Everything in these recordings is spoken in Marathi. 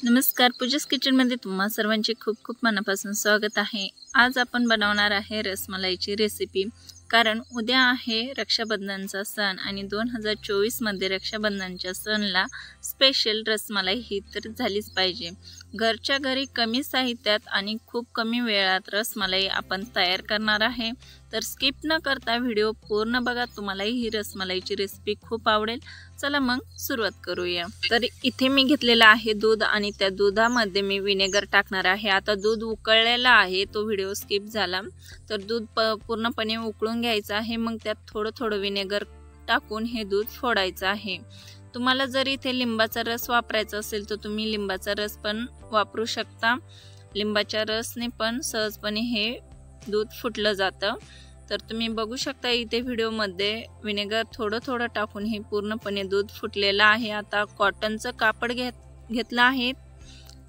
नमस्कार, पूजास किचनमध्ये तुम्हा सर्वांचे खूप खूप मनापासून स्वागत आहे। आज आपण बनवणार आहे रसमलाईची रेसिपी। कारण उद्या आहे रक्षाबंधनचा सण आणि 2024 मध्ये रक्षाबंधनच्या सणला स्पेशल रसमलाई ही तर झालीच पाहिजे। घरच्या घरी कमी साहित्यात आणि खूप कमी वेळात रसमलाई आपण तयार करणार आहे। तर स्किप न करता व्हिडिओ पूर्ण बघा, तुम्हाला ही रसमलाईची रेसिपी खूप आवडेल। चला मग सुरुवात करूया। तर इथे मी घेतलेला आहे दूध आणि त्या दुधामध्ये मी विनेगर टाकणार आहे। आता दूध उकळलेला आहे, तो व्हिडिओ स्किप झाला। तर दूध पूर्णपणे उकळून घ्यायचं आहे, मग त्यात थोडं थोडं विनेगर टाकून हे दूध फोडायचं आहे। तुम्हाला जर इथे लिंबाचा रस वापरायचा असेल तर तुम्ही लिंबाचा रस पण वापरू शकता। लिंबाच्या रसने पण सहजपणे हे दूध फुटलं जातं। तर तुम्ही बघू शकता इथे व्हिडिओमध्ये विनेगर थोडं थोडं टाकून हे पूर्णपणे दूध फुटलेलं आहे। आता कॉटनचं कापड घेतलं आहे,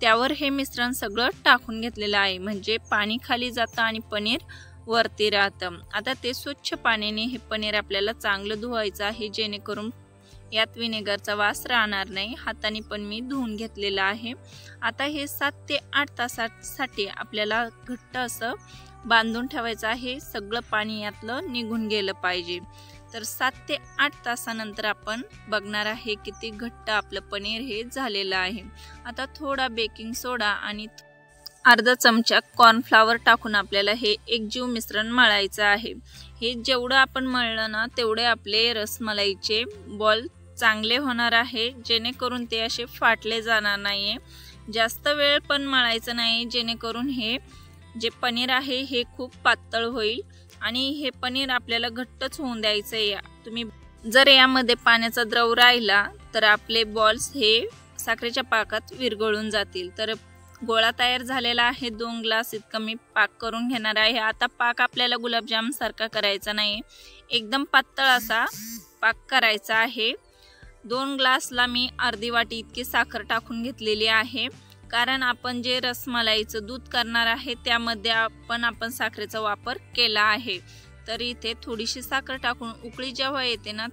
त्यावर हे मिश्रण सगळं टाकून घेतलेलं आहे, म्हणजे पाणी खाली जातं आणि पनीर वरती राहतं। आता ते स्वच्छ पाण्याने हे पनीर आपल्याला चांगलं धुवायचं आहे, जेणेकरून यात विनेगरचा वास राहणार नाही। हाताने पण मी धुवून घेतलेलं आहे। आता हे 7 ते 8 तासासाठी आपल्याला घट्ट असं बांधून ठेवायचं आहे, सगळं पाणी यातलं निघून गेलं पाहिजे। तर 7 ते 8 तासानंतर आपण बघणार आहे किती घट्ट आपलं पनीर हे झालेलं आहे। आता थोडा बेकिंग सोडा आणि अर्धा चमचा कॉर्नफ्लॉवर टाकून आपल्याला हे एकजीव मिश्रण मळायचं आहे। हे जेवढं आपण मळलं ना तेवढे आपले रसमलाईचे बॉल चांगले होणार आहे, जेणेकरून ते असे फाटले जाणार नाहीये। जास्त वेळ पण मळायचं नाही, जेणेकरून हे जे पनीर आहे हे खूप पातळ होईल आणि हे पनीर आपल्याला घट्टच होऊन द्यायचं आहे। तुम्ही जर यामध्ये पाण्याचा द्रव राहिला तर आपले बॉल्स हे साखरेच्या पाकात विरघळून जातील। तर गोळा तयार झालेला आहे, 2 ग्लास इतका मी पाक करून घेणार आहे। आता पाक आपल्याला गुलाबजाम सारखा करायचा नाही, एकदम पातळ असा पाक करायचा आहे। 2 ग्लासला मी अर्धी वाटी इतकी साखर टाकून घेतलेली आहे, कारण आपण जे रसमलाईचं दूध करणार आहे त्यामध्ये आपण साखरेचा वापर केला आहे। तर इथे थोडीशी साखर टाकून उकळी जेव्हा येते ना,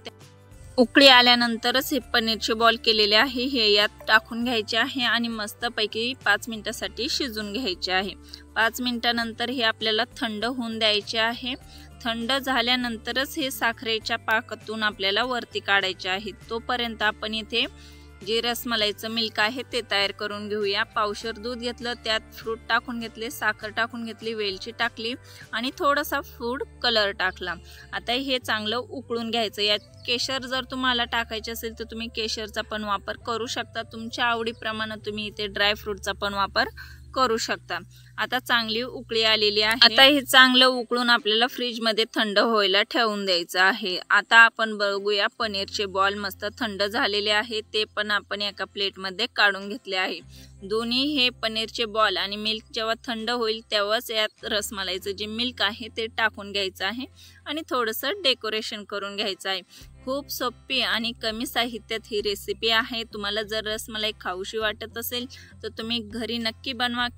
उकळी आल्यानंतरच हे पनीरचे बॉल केलेले आहे हे यात टाकून घ्यायचे आहे आणि मस्तपैकी 5 मिनिटासाठी शिजून घ्यायचे आहे। 5 मिनिटानंतर हे आपल्याला थंड होऊन द्यायचे आहे। थंड झाल्यानंतरच हे साखरेच्या पाकातून आपल्याला वरती काढायचे आहे। तोपर्यंत आपण इथे जे रसमलाईचं मिल्क आहे ते तयार करून घेऊया। पावशर दूध घेतलं, त्यात फ्रूट टाकून घेतले, साखर टाकून घेतली, वेलची टाकली आणि थोडासा फूड कलर टाकला। आता हे चांगलं उकळून घ्यायचं। यात केशर जर तुम्हाला टाकायचे असेल तर तुम्ही केशरचा पण वापर करू शकता, तुमच्या आवडीप्रमाणे तुम्ही इथे ड्रायफ्रूटचा पण वापर करू शकता। आता चांगली उकळी आलेली आहे। आता हे चांगलं उकळून आपल्याला फ्रीज मध्ये थंड व्हायला ठेवून द्यायचं आहे। आता आपण बघूया, पनीरचे बॉल मस्त थंड झालेले आहे, ते पण आपण एका प्लेट मध्ये काढून घेतले आहे। दोन्ही हे पनीरचे बॉल आणि मिल्क जेव्हा थंड होईल तेव्हाच यात रसमलाईचं जे मिल्क आहे ते टाकून घ्यायचं आहे आणि थोडंसं डेकोरेशन करून घ्यायचं आहे। खूप सोपी आणि कमी साहित्यात ही रेसिपी आहे। तुम्हाला जर रसमलाई खाऊशी वाटत असेल तर तुम्ही घरी नक्की बनवा,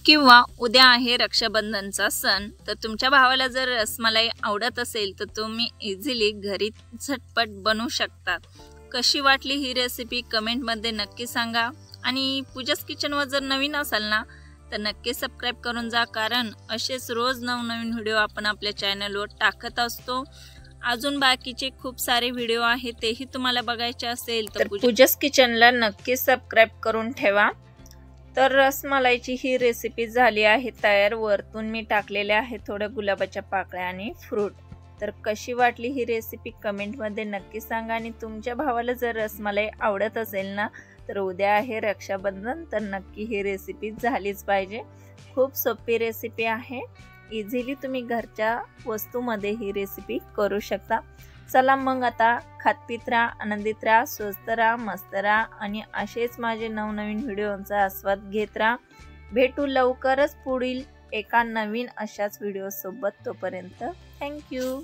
किंवा उद्या आहे रक्षाबंधनचा सण, तर तुमच्या भावाला जर रसमलाई आवडत असेल तर तुम्ही इझिली घरी झटपट बनवू शकता। कशी वाटली ही रेसिपी कमेंटमध्ये नक्की सांगा आणि पूजास किचनवर जर नवीन असाल ना तर नक्की सबस्क्राईब करून जा, कारण असेच रोज नवनवीन व्हिडिओ आपण आपल्या चॅनलवर टाकत असतो। अजून बाकीचे खूप सारे व्हिडिओ आहेत, तेही तुम्हाला बघायचे असेल तर पूजास किचनला नक्की सबस्क्राईब करून ठेवा। तर रसमलाईची ही रेसिपी झाली आहे तयार। वरतून मी टाकलेले आहे थोड्या गुलाबाच्या पाकळ्या आणि फ्रूट। तर कशी वाटली ही रेसिपी कमेंटमध्ये नक्की सांगा आणि तुमच्या भावाला जर रसमलाई आवडत असेल ना तर उद्या आहे रक्षाबंधन, तर नक्की ही रेसिपी झालीच पाहिजे। खूप सोपी रेसिपी आहे, इझिली तुम्ही घरच्या वस्तूमध्ये ही रेसिपी करू शकता। चला मग आता खात पीत राहा, आनंदित राहा, स्वस्त राहा, मस्त राहा आणि असेच माझे नवनवीन व्हिडिओंचा आस्वाद घेत राहा। भेटू लवकरच पुढील एका नवीन अशाच व्हिडिओ सोबत। तोपर्यंत थँक्यू।